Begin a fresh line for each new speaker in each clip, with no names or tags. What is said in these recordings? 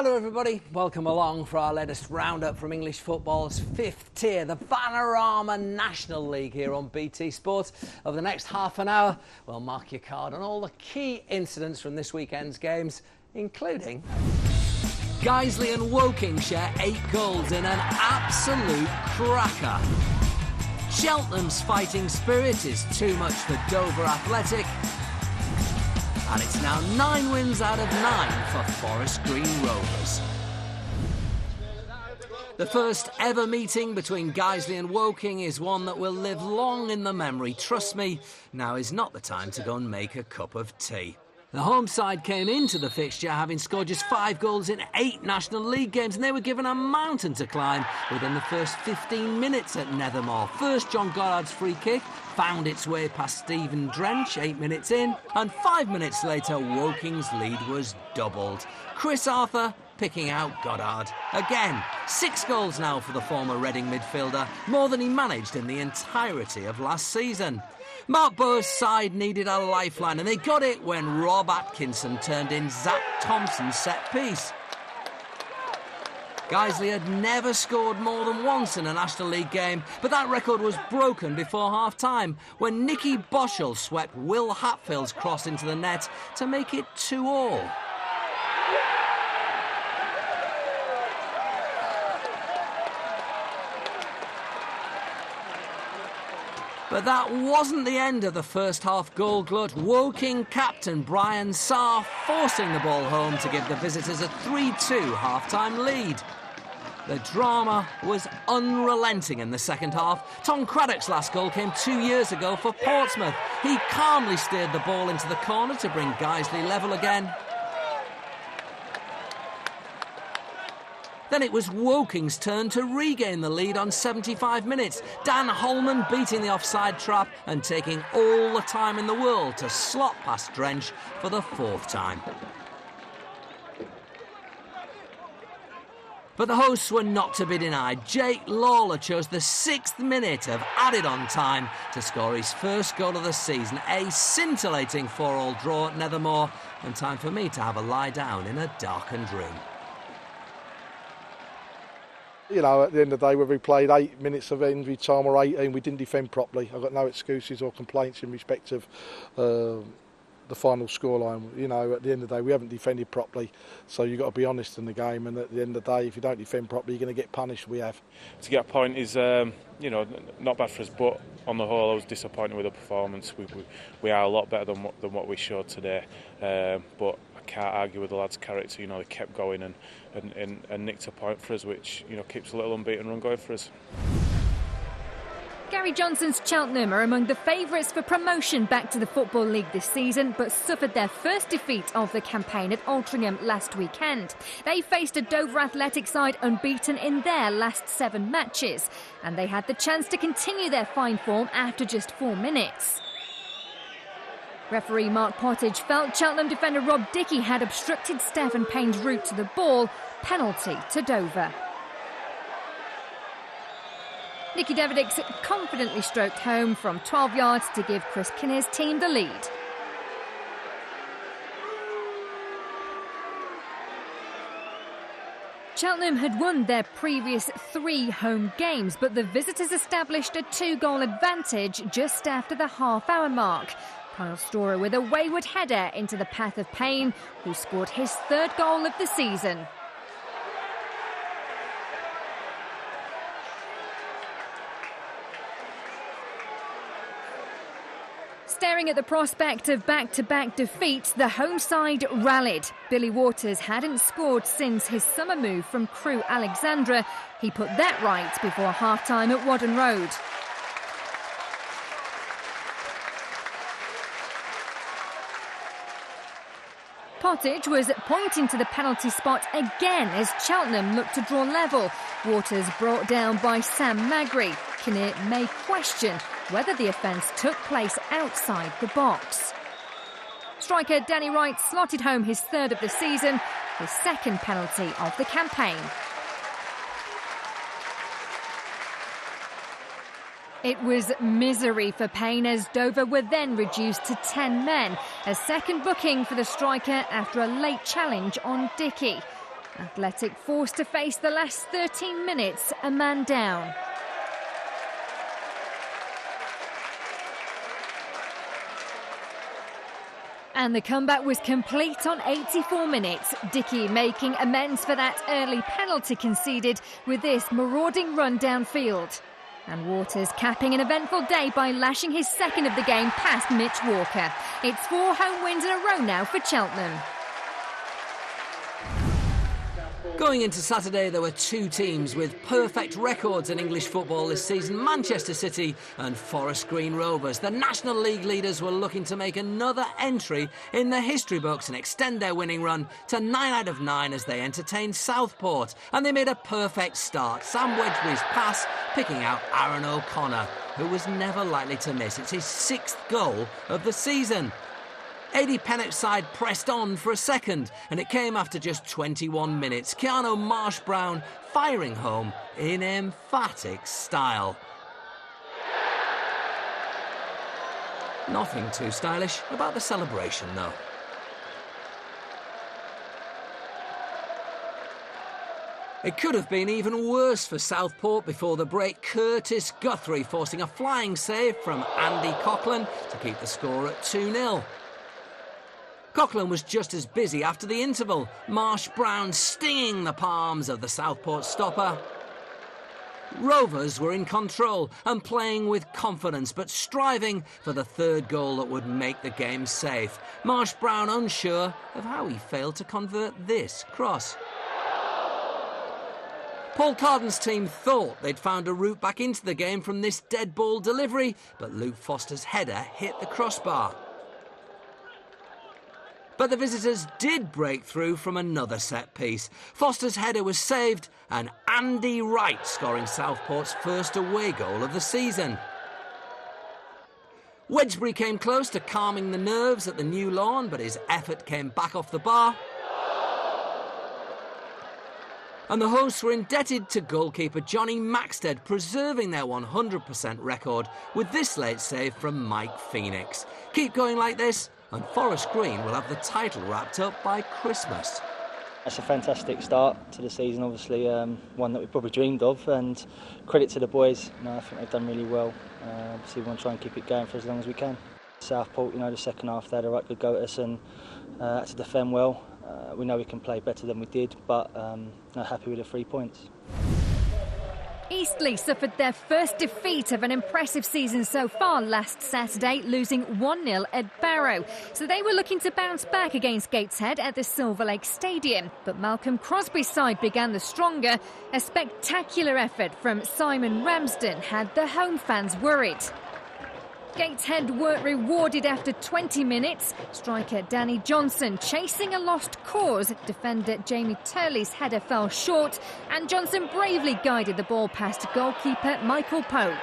Hello everybody, welcome along for our latest roundup from English football's fifth tier, the Panorama National League here on BT Sport. Over the next half an hour, we'll mark your card on all the key incidents from this weekend's games, including Guiseley and Woking share 8 goals in an absolute cracker. Cheltenham's fighting spirit is too much for Dover Athletic. And it's now 9 wins out of 9 for Forest Green Rovers. The first ever meeting between Guiseley and Woking is one that will live long in the memory. Trust me, now is not the time to go and make a cup of tea. The home side came into the fixture having scored just 5 goals in 8 National League games, and they were given a mountain to climb within the first 15 minutes at Nethermore. First, John Goddard's free kick found its way past Stephen Drench 8 minutes in, and 5 minutes later Woking's lead was doubled. Chris Arthur picking out Goddard. Again, 6 goals now for the former Reading midfielder, more than he managed in the entirety of last season. Mark Bowe's side needed a lifeline, and they got it when Rob Atkinson turned in Zach Thompson's set-piece. Guiseley had never scored more than once in a National League game, but that record was broken before half-time when Nicky Boschel swept Will Hatfield's cross into the net to make it 2-2. But that wasn't the end of the first half goal glut. Woking captain Brian Sarr forcing the ball home to give the visitors a 3-2 half-time lead. The drama was unrelenting in the second half. Tom Craddock's last goal came 2 years ago for Portsmouth. He calmly steered the ball into the corner to bring Guiseley level again. Then it was Woking's turn to regain the lead on 75 minutes. Dan Holman beating the offside trap and taking all the time in the world to slot past Drench for the 4th time. But the hosts were not to be denied. Jake Lawler chose the 6th minute of added-on time to score his first goal of the season. A scintillating 4-4 draw at Nethermore, and time for me to have a lie down in a darkened room.
You know, at the end of the day, whether we played 8 minutes of injury time or 18, we didn't defend properly. I've got no excuses or complaints in respect of the final scoreline. You know, at the end of the day, we haven't defended properly, so you've got to be honest in the game. And at the end of the day, if you don't defend properly, you're going to get punished. We have.
To get a point is, you know, not bad for us, but on the whole, I was disappointed with the performance. We are a lot better than what we showed today, but I can't argue with the lads' character. You know, they kept going and nicked a point for us, which, you know, keeps a little unbeaten run going for us.
Gary Johnson's Cheltenham are among the favourites for promotion back to the Football League this season, but suffered their first defeat of the campaign at Altrincham last weekend. They faced a Dover Athletic side unbeaten in their last 7 matches, and they had the chance to continue their fine form after just 4 minutes. Referee Mark Pottage felt Cheltenham defender Rob Dickey had obstructed Stephen Payne's route to the ball. Penalty to Dover. Nicky Davidix confidently stroked home from 12 yards to give Chris Kinnear's team the lead. Cheltenham had won their previous 3 home games, but the visitors established a 2-goal advantage just after the half-hour mark. Kyle Storer with a wayward header into the path of Payne, who scored his 3rd goal of the season. Staring at the prospect of back-to-back defeats, the home side rallied. Billy Waters hadn't scored since his summer move from Crewe Alexandra. He put that right before half-time at Whaddon Road. Pottage was pointing to the penalty spot again as Cheltenham looked to draw level. Waters brought down by Sam Magri. Kinnear may question whether the offence took place outside the box. Striker Danny Wright slotted home his 3rd of the season, his 2nd penalty of the campaign. It was misery for Payne as Dover were then reduced to 10 men. A second booking for the striker after a late challenge on Dickey. Athletic forced to face the last 13 minutes, a man down. And the comeback was complete on 84 minutes. Dickey making amends for that early penalty conceded with this marauding run downfield. And Waters capping an eventful day by lashing his second of the game past Mitch Walker. It's 4 home wins in a row now for Cheltenham.
Going into Saturday, there were 2 teams with perfect records in English football this season, Manchester City and Forest Green Rovers. The National League leaders were looking to make another entry in the history books and extend their winning run to 9 out of 9 as they entertained Southport. And they made a perfect start. Sam Wedgbury's pass picking out Aaron O'Connor, who was never likely to miss. It's his 6th goal of the season. Eddie Pennock's side pressed on for a second, and it came after just 21 minutes. Keanu Marsh-Brown firing home in emphatic style. Nothing too stylish about the celebration, though. It could have been even worse for Southport before the break. Curtis Guthrie forcing a flying save from Andy Coughlin to keep the score at 2-0. Coughlin was just as busy after the interval. Marsh-Brown stinging the palms of the Southport stopper. Rovers were in control and playing with confidence, but striving for the 3rd goal that would make the game safe. Marsh-Brown unsure of how he failed to convert this cross. Paul Carden's team thought they'd found a route back into the game from this dead ball delivery, but Luke Foster's header hit the crossbar. But the visitors did break through from another set piece. Foster's header was saved and Andy Wright scoring Southport's first away goal of the season. Wedgbury came close to calming the nerves at the new lawn, but his effort came back off the bar. And the hosts were indebted to goalkeeper Johnny Maxted, preserving their 100% record with this late save from Mike Phoenix. Keep going like this, and Forest Green will have the title wrapped up by Christmas.
That's a fantastic start to the season, obviously one that we probably dreamed of, and credit to the boys. I think they've done really well. Obviously we want to try and keep it going for as long as we can. Southport, the second half they had a right good go at us and had to defend well. We know we can play better than we did, but not happy with the 3 points.
Eastleigh suffered their first defeat of an impressive season so far last Saturday, losing 1-0 at Barrow. So they were looking to bounce back against Gateshead at the Silver Lake Stadium. But Malcolm Crosby's side began the stronger. A spectacular effort from Simon Ramsden had the home fans worried. Gateshead were rewarded after 20 minutes. Striker Danny Johnson chasing a lost cause. Defender Jamie Turley's header fell short, and Johnson bravely guided the ball past goalkeeper Michael Polk.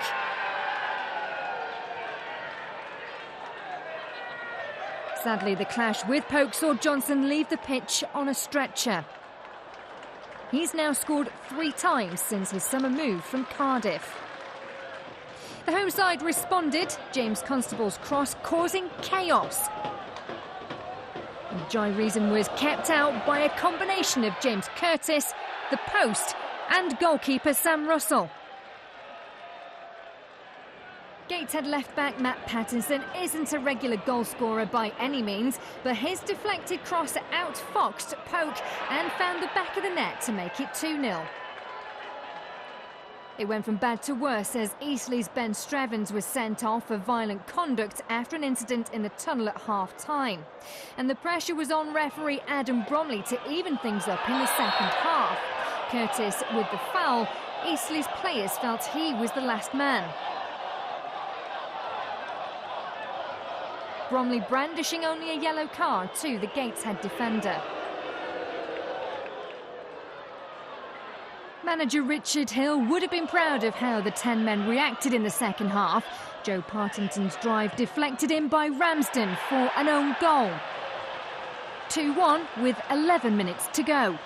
Sadly, the clash with Polk saw Johnson leave the pitch on a stretcher. He's now scored 3 times since his summer move from Cardiff. The home side responded, James Constable's cross causing chaos. Jai Reason was kept out by a combination of James Curtis, the post and goalkeeper Sam Russell. Gateshead left-back Matt Pattinson isn't a regular goalscorer by any means, but his deflected cross outfoxed Polk and found the back of the net to make it 2-0. It went from bad to worse as Eastleigh's Ben Strevens was sent off for violent conduct after an incident in the tunnel at half-time. And the pressure was on referee Adam Bromley to even things up in the second half. Curtis with the foul, Eastleigh's players felt he was the last man. Bromley brandishing only a yellow card to the Gateshead defender. Manager Richard Hill would have been proud of how the 10 men reacted in the second half. Joe Partington's drive deflected in by Ramsden for an own goal. 2-1 with 11 minutes to go.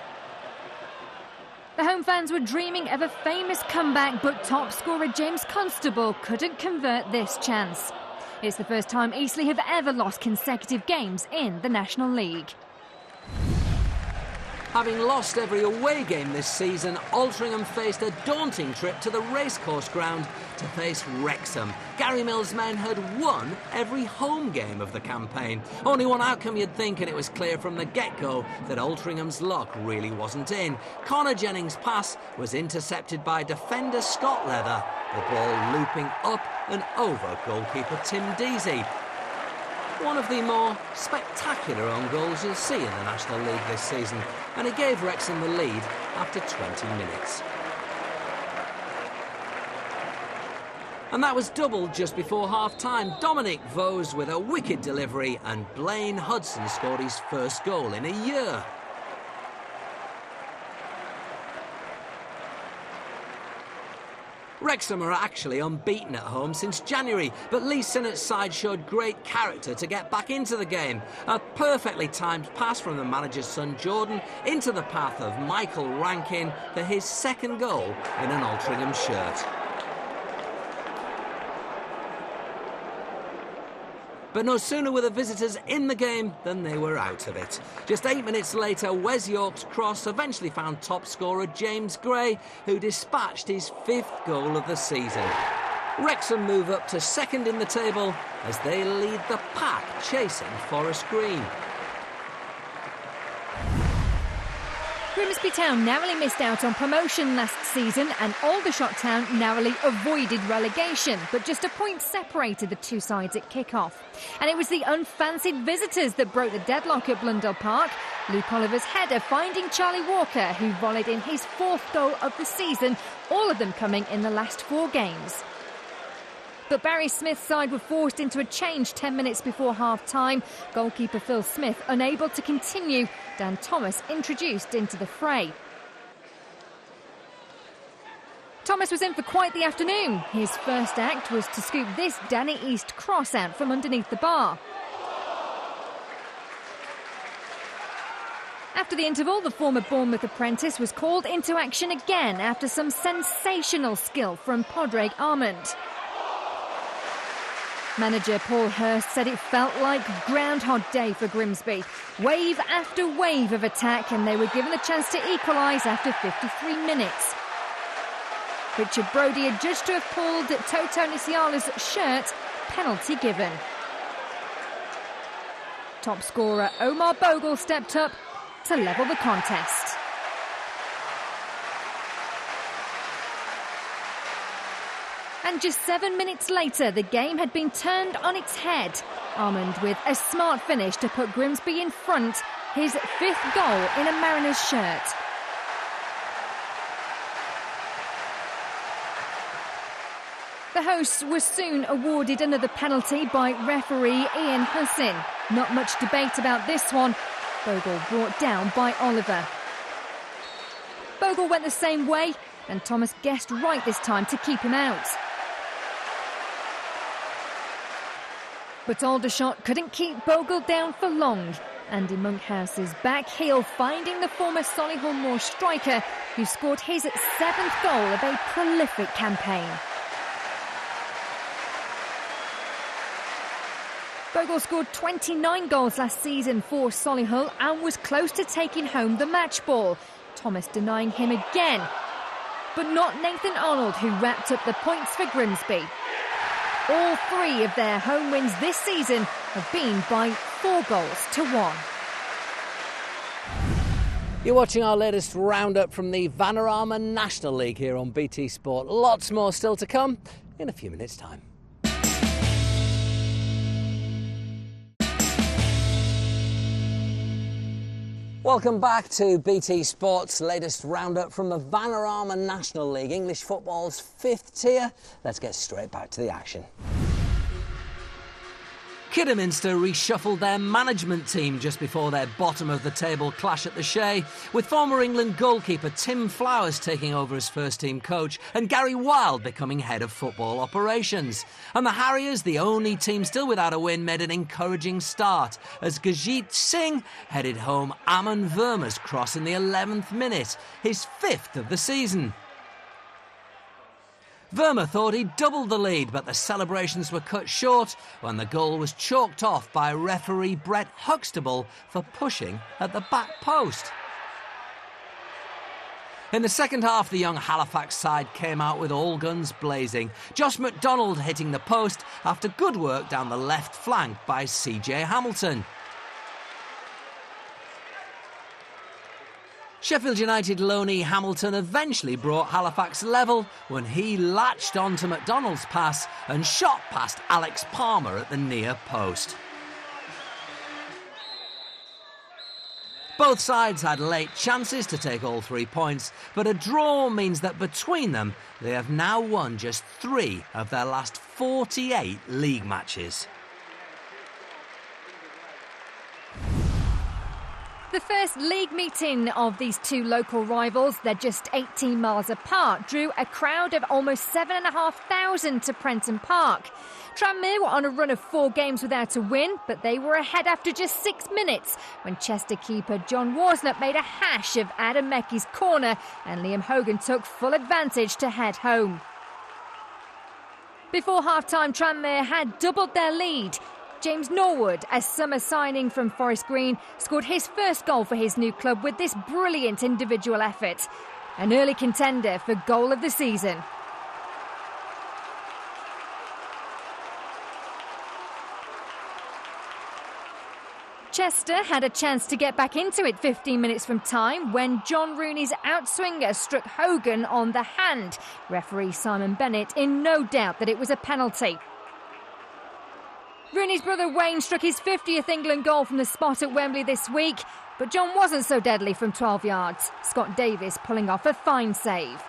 The home fans were dreaming of a famous comeback, but top scorer James Constable couldn't convert this chance. It's the first time Eastleigh have ever lost consecutive games in the National League.
Having lost every away game this season, Altrincham faced a daunting trip to the racecourse ground to face Wrexham. Gary Mills' men had won every home game of the campaign. Only one outcome you'd think, and it was clear from the get-go that Altrincham's luck really wasn't in. Connor Jennings' pass was intercepted by defender Scott Leather, the ball looping up and over goalkeeper Tim Deasy. One of the more spectacular own goals you'll see in the National League this season, and it gave Wrexham the lead after 20 minutes. And that was doubled just before half-time. Dominic Vose with a wicked delivery, and Blaine Hudson scored his first goal in a year. Wrexham are actually unbeaten at home since January, but Lee Sinnott's side showed great character to get back into the game. A perfectly timed pass from the manager's son Jordan into the path of Michael Rankin for his second goal in an Altrincham shirt. But no sooner were the visitors in the game than they were out of it. Just 8 minutes later, Wes York's cross eventually found top scorer James Gray, who dispatched his 5th goal of the season. Wrexham move up to second in the table as they lead the pack chasing Forest Green.
Grimsby Town narrowly missed out on promotion last season, and Aldershot Town narrowly avoided relegation, but just a point separated the two sides at kick-off. And it was the unfancied visitors that broke the deadlock at Blundell Park. Luke Oliver's header finding Charlie Walker, who volleyed in his 4th goal of the season, all of them coming in the last 4 games. But Barry Smith's side were forced into a change 10 minutes before half-time. Goalkeeper Phil Smith unable to continue. Dan Thomas introduced into the fray. Thomas was in for quite the afternoon. His first act was to scoop this Danny East cross out from underneath the bar. After the interval, the former Bournemouth apprentice was called into action again after some sensational skill from Padraig Armand. Manager Paul Hurst said it felt like Groundhog Day for Grimsby. Wave after wave of attack, and they were given the chance to equalise after 53 minutes. Richard Brodie adjudged to have pulled Toto Nisiala's shirt, penalty given. Top scorer Omar Bogle stepped up to level the contest. And just 7 minutes later, the game had been turned on its head. Armand with a smart finish to put Grimsby in front, his 5th goal in a Mariners shirt. The hosts were soon awarded another penalty by referee Ian Hussin. Not much debate about this one. Bogle brought down by Oliver. Bogle went the same way, and Thomas guessed right this time to keep him out. But Aldershot couldn't keep Bogle down for long. Andy Monkhouse's back heel finding the former Solihull Moor striker, who scored his 7th goal of a prolific campaign. Bogle scored 29 goals last season for Solihull and was close to taking home the match ball. Thomas denying him again. But not Nathan Arnold, who wrapped up the points for Grimsby. All 3 of their home wins this season have been by 4 goals to 1.
You're watching our latest roundup from the Vanarama National League here on BT Sport. Lots more still to come in a few minutes' time. Welcome back to BT Sport's latest roundup from the Vanarama National League, English football's 5th tier. Let's get straight back to the action. Kidderminster reshuffled their management team just before their bottom-of-the-table clash at the Shea, with former England goalkeeper Tim Flowers taking over as first-team coach and Gary Wilde becoming head of football operations. And the Harriers, the only team still without a win, made an encouraging start as Gajit Singh headed home Aman Verma's cross in the 11th minute, his 5th of the season. Verma thought he'd doubled the lead, but the celebrations were cut short when the goal was chalked off by referee Brett Huxtable for pushing at the back post. In the second half, the young Halifax side came out with all guns blazing. Josh McDonald hitting the post after good work down the left flank by CJ Hamilton. Sheffield United loanee Hamilton eventually brought Halifax level when he latched onto McDonald's pass and shot past Alex Palmer at the near post. Both sides had late chances to take all 3 points, but a draw means that between them, they have now won just 3 of their last 48 league matches.
The first league meeting of these two local rivals, they're just 18 miles apart, drew a crowd of almost 7,500 to Prenton Park. Tranmere were on a run of 4 games without a win, but they were ahead after just 6 minutes when Chester keeper John Worsnop made a hash of Adam Meckie's corner and Liam Hogan took full advantage to head home. Before half-time, Tranmere had doubled their lead. James Norwood, a summer signing from Forest Green, scored his first goal for his new club with this brilliant individual effort. An early contender for goal of the season. Chester had a chance to get back into it 15 minutes from time when John Rooney's outswinger struck Hogan on the hand. Referee Simon Bennett in no doubt that it was a penalty. Rooney's brother Wayne struck his 50th England goal from the spot at Wembley this week, but John wasn't so deadly from 12 yards. Scott Davis pulling off a fine save.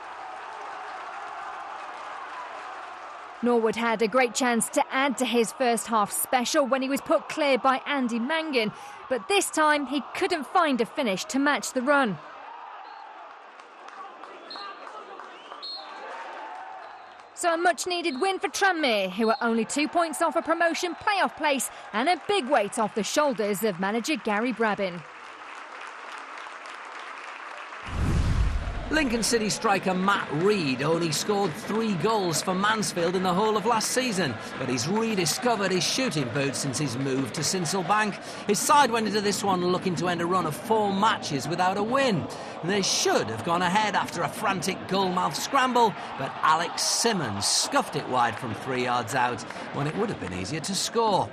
Norwood had a great chance to add to his first half special when he was put clear by Andy Mangan, but this time he couldn't find a finish to match the run. So a much-needed win for Tranmere, who are only 2 points off a promotion playoff place and a big weight off the shoulders of manager Gary Brabin.
Lincoln City striker Matt Reid only scored 3 goals for Mansfield in the whole of last season, but he's rediscovered his shooting boots since his move to Sincilbank. His side went into this one looking to end a run of 4 matches without a win. They should have gone ahead after a frantic goalmouth scramble, but Alex Simmons scuffed it wide from 3 yards out when it would have been easier to score.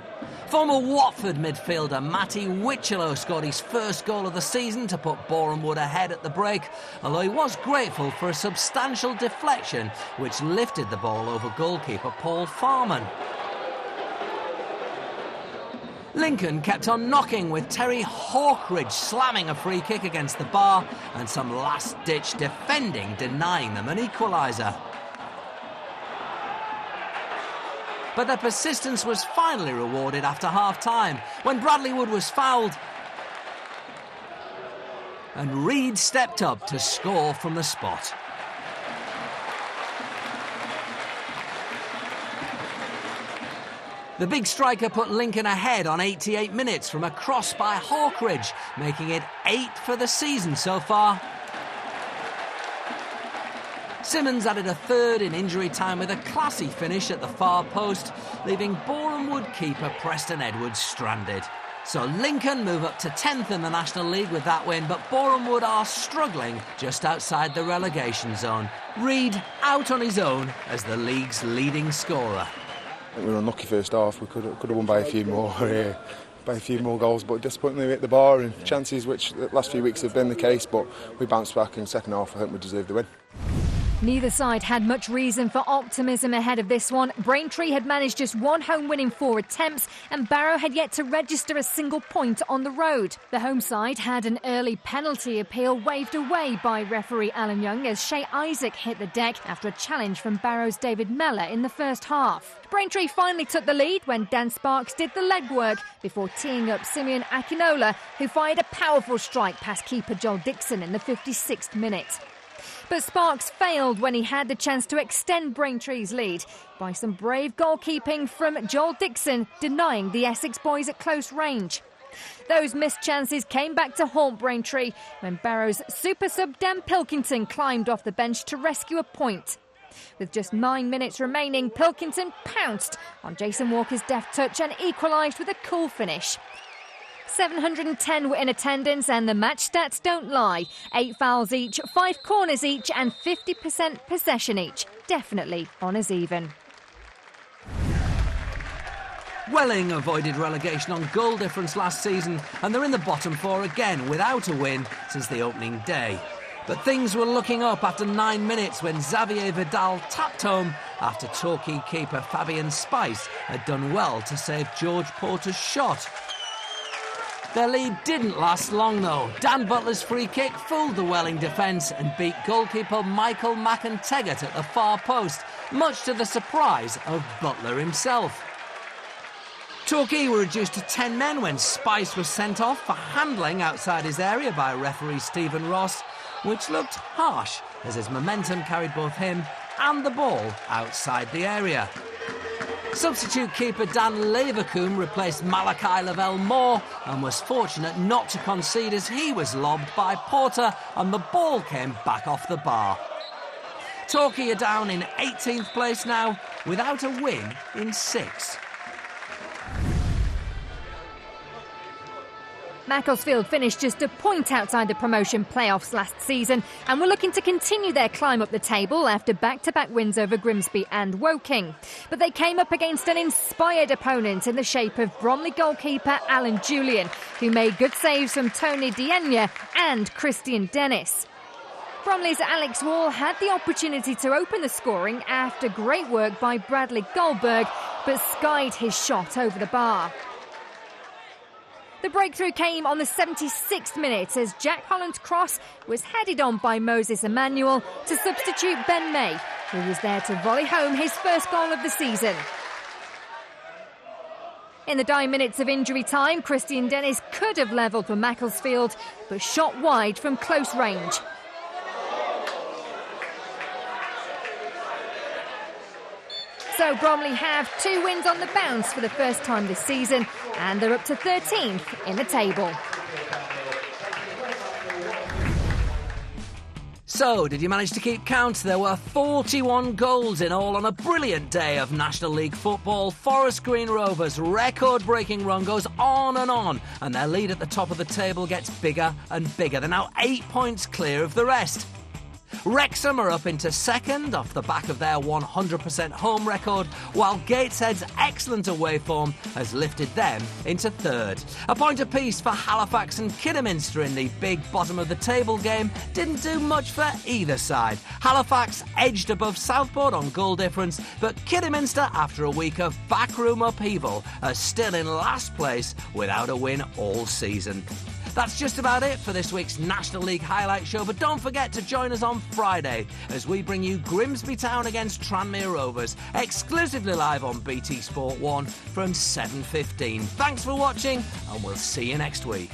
Former Watford midfielder Matty Wichello scored his first goal of the season to put Boreham ahead at the break, although he was grateful for a substantial deflection which lifted the ball over goalkeeper Paul Farman. Lincoln kept on knocking with Terry Hawkridge slamming a free kick against the bar and some last-ditch defending denying them an equaliser. But their persistence was finally rewarded after half-time when Bradley Wood was fouled and Reid stepped up to score from the spot. The big striker put Lincoln ahead on 88 minutes from a cross by Hawkridge, making it 8 for the season so far. Simmons added a third in injury time with a classy finish at the far post, leaving Boreham Wood keeper Preston Edwards stranded. So Lincoln move up to 10th in the National League with that win, but Boreham Wood are struggling just outside the relegation zone. Reid out on his own as the league's leading scorer.
We were unlucky first half. We could have won by a few more goals, but disappointingly we hit the bar and chances, which the last few weeks have been the case, but we bounced back in the second half. I think we deserved the win.
Neither side had much reason for optimism ahead of this one. Braintree had managed just 1 home win in 4 attempts and Barrow had yet to register a single point on the road. The home side had an early penalty appeal waved away by referee Alan Young as Shay Isaac hit the deck after a challenge from Barrow's David Mellor in the first half. Braintree finally took the lead when Dan Sparks did the legwork before teeing up Simeon Akinola, who fired a powerful strike past keeper Joel Dixon in the 56th minute. But Sparks failed when he had the chance to extend Braintree's lead by some brave goalkeeping from Joel Dixon, denying the Essex boys at close range. Those missed chances came back to haunt Braintree when Barrow's super sub Dan Pilkington climbed off the bench to rescue a point. With just 9 minutes remaining, Pilkington pounced on Jason Walker's deft touch and equalised with a cool finish. 710 were in attendance and the match stats don't lie. 8 fouls each, 5 corners each and 50% possession each. Definitely honours even.
Welling avoided relegation on goal difference last season and they're in the bottom 4 again without a win since the opening day. But things were looking up after 9 minutes when Xavier Vidal tapped home after Torquay keeper Fabian Spice had done well to save George Porter's shot. Their lead didn't last long though. Dan Butler's free kick fooled the Welling defence and beat goalkeeper Michael McInteggart at the far post, much to the surprise of Butler himself. Torquay were reduced to 10 men when Spice was sent off for handling outside his area by referee Stephen Ross, which looked harsh as his momentum carried both him and the ball outside the area. Substitute keeper Dan Leverkusen replaced Malachi Lavelle-Moore and was fortunate not to concede as he was lobbed by Porter and the ball came back off the bar. Torquay are down in 18th place now without a win in 6.
Macclesfield finished just a point outside the promotion playoffs last season and were looking to continue their climb up the table after back-to-back wins over Grimsby and Woking. But they came up against an inspired opponent in the shape of Bromley goalkeeper Alan Julian, who made good saves from Tony Dienya and Christian Dennis. Bromley's Alex Wall had the opportunity to open the scoring after great work by Bradley Goldberg, but skied his shot over the bar. The breakthrough came on the 76th minute as Jack Holland's cross was headed on by Moses Emmanuel to substitute Ben May, who was there to volley home his first goal of the season. In the dying minutes of injury time, Christian Dennis could have levelled for Macclesfield, but shot wide from close range. So Bromley have 2 wins on the bounce for the first time this season, and they're up to 13th in the table.
So, did you manage to keep count? There were 41 goals in all on a brilliant day of National League football. Forest Green Rovers' record-breaking run goes on, and their lead at the top of the table gets bigger and bigger. They're now 8 points clear of the rest. Wrexham are up into second off the back of their 100% home record, while Gateshead's excellent away form has lifted them into third. A point apiece for Halifax and Kidderminster in the big bottom of the table game didn't do much for either side. Halifax edged above Southport on goal difference, but Kidderminster, after a week of backroom upheaval, are still in last place without a win all season. That's just about it for this week's National League Highlight Show, but don't forget to join us on Friday as we bring you Grimsby Town against Tranmere Rovers, exclusively live on BT Sport 1 from 7:15. Thanks for watching, and we'll see you next week.